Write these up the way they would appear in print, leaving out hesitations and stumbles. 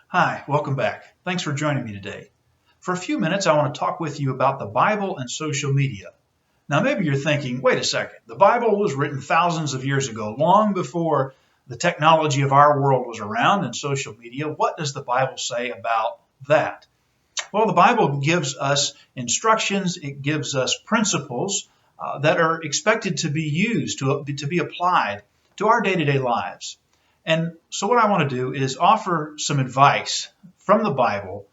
Hi, welcome back. Thanks for joining me today. For a few minutes, I want to talk with you about the Bible and social media. Now, maybe you're thinking, wait a second, the Bible was written thousands of years ago, long before the technology of our world was around and social media. What does the Bible say about that? Well, the Bible gives us instructions, it gives us principles that are expected to be used, to be applied to our day to day lives. And so, what I want to do is offer some advice from the Bible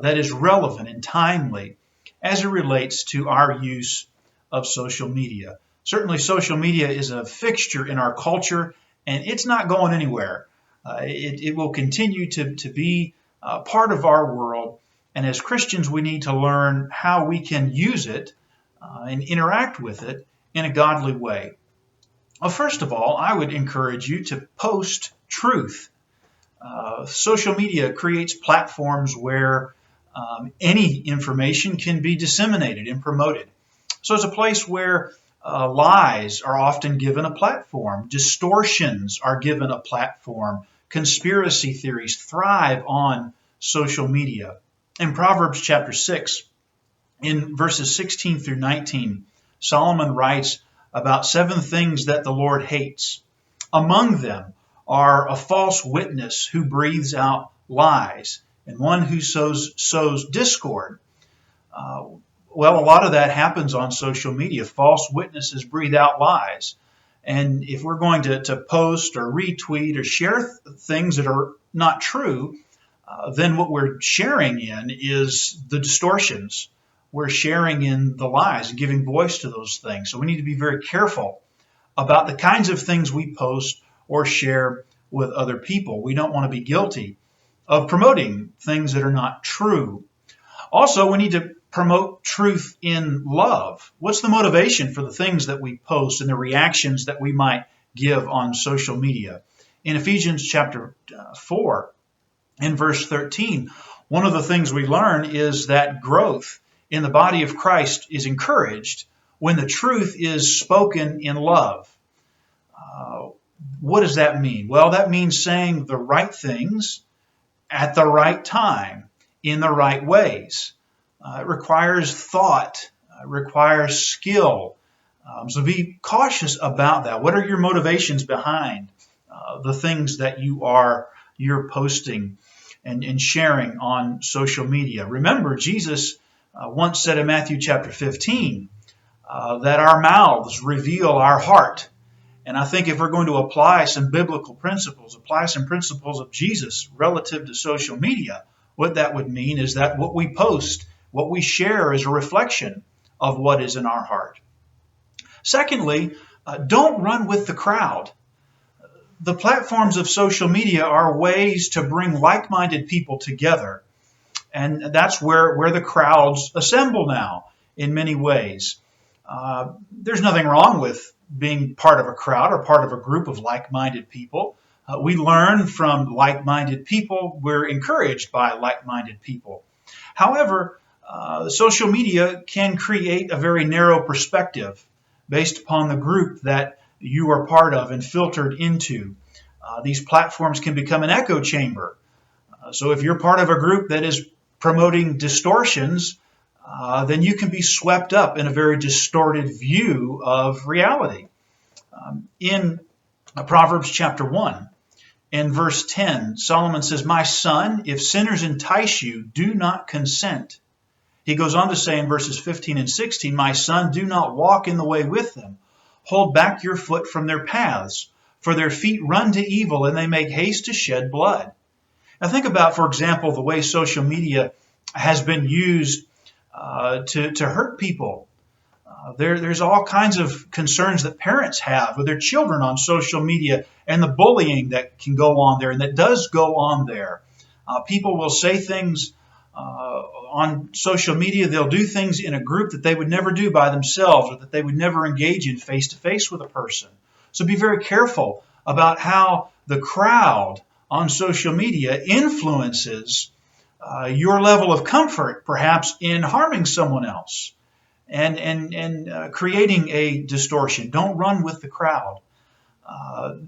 that is relevant and timely as it relates to our use of social media. Certainly, social media is a fixture in our culture, and it's not going anywhere. It will continue to be part of our world. And as Christians, we need to learn how we can use it and interact with it in a godly way. Well, first of all, I would encourage you to post truth. Social media creates platforms where any information can be disseminated and promoted. So it's a place where lies are often given a platform, distortions are given a platform, conspiracy theories thrive on social media. In Proverbs chapter 6, in verses 16 through 19, Solomon writes about 7 things that the Lord hates. Among them are a false witness who breathes out lies and one who sows discord. Well, a lot of that happens on social media. False witnesses breathe out lies. And if we're going to post or retweet or share things that are not true, then what we're sharing in is the distortions. We're sharing in the lies and giving voice to those things. So we need to be very careful about the kinds of things we post or share with other people. We don't want to be guilty of promoting things that are not true. Also, we need to promote truth in love. What's the motivation for the things that we post and the reactions that we might give on social media? In Ephesians chapter 4, in verse 13, one of the things we learn is that growth in the body of Christ is encouraged when the truth is spoken in love. What does that mean? Well, that means saying the right things at the right time, in the right ways. It requires thought, it requires skill. So be cautious about that. What are your motivations behind the things that you're posting and sharing on social media? Remember, Jesus once said in Matthew chapter 15 that our mouths reveal our heart. And I think if we're going to apply some biblical principles, apply some principles of Jesus relative to social media, what that would mean is that what we post, what we share is a reflection of what is in our heart. Secondly, don't run with the crowd. The platforms of social media are ways to bring like-minded people together. And that's where the crowds assemble now in many ways. There's nothing wrong with being part of a crowd or part of a group of like-minded people. We learn from like-minded people. We're encouraged by like-minded people. However, social media can create a very narrow perspective based upon the group that you are part of and filtered into. These platforms can become an echo chamber. So if you're part of a group that is promoting distortions, then you can be swept up in a very distorted view of reality. In Proverbs chapter 1, in verse 10, Solomon says, "My son, if sinners entice you, do not consent." He goes on to say in verses 15 and 16, "My son, do not walk in the way with them. Hold back your foot from their paths, for their feet run to evil and they make haste to shed blood." Now think about, for example, the way social media has been used to hurt people. There's all kinds of concerns that parents have with their children on social media and the bullying that can go on there and that does go on there. People will say things on social media. They'll do things in a group that they would never do by themselves or that they would never engage in face-to-face with a person. So be very careful about how the crowd on social media influences your level of comfort, perhaps in harming someone else and creating a distortion. Don't run with the crowd.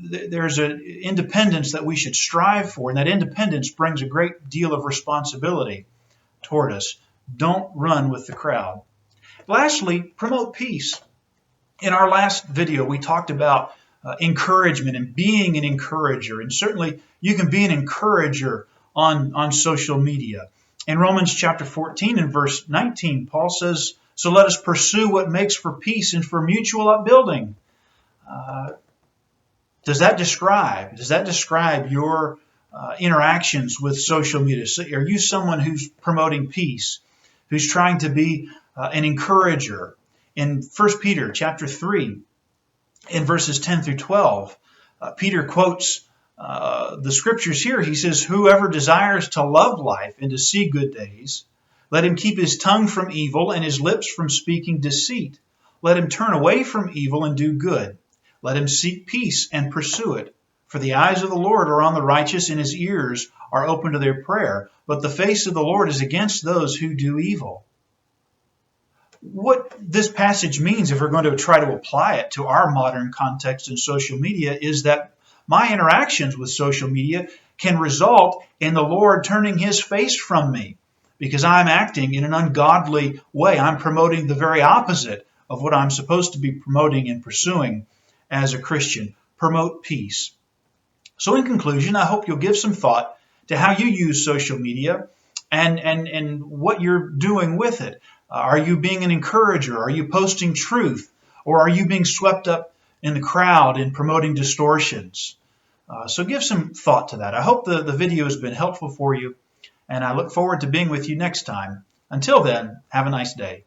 There's an independence that we should strive for, and that independence brings a great deal of responsibility toward us. Don't run with the crowd. Lastly, promote peace. In our last video, we talked about encouragement and being an encourager, and certainly you can be an encourager on social media. In Romans chapter 14 and verse 19, Paul says, "So let us pursue what makes for peace and for mutual upbuilding." Does that describe your interactions with social media? So are you someone who's promoting peace, who's trying to be an encourager? In 1 Peter chapter 3, in verses 10 through 12, Peter quotes the scriptures here. He says, "Whoever desires to love life and to see good days, let him keep his tongue from evil and his lips from speaking deceit. Let him turn away from evil and do good. Let him seek peace and pursue it. For the eyes of the Lord are on the righteous, and his ears are open to their prayer. But the face of the Lord is against those who do evil." What this passage means, if we're going to try to apply it to our modern context in social media, is that my interactions with social media can result in the Lord turning his face from me because I'm acting in an ungodly way. I'm promoting the very opposite of what I'm supposed to be promoting and pursuing as a Christian. Promote peace. So in conclusion, I hope you'll give some thought to how you use social media and what you're doing with it. Are you being an encourager? Are you posting truth? Or are you being swept up in the crowd and promoting distortions? So give some thought to that. I hope the video has been helpful for you, and I look forward to being with you next time. Until then, have a nice day.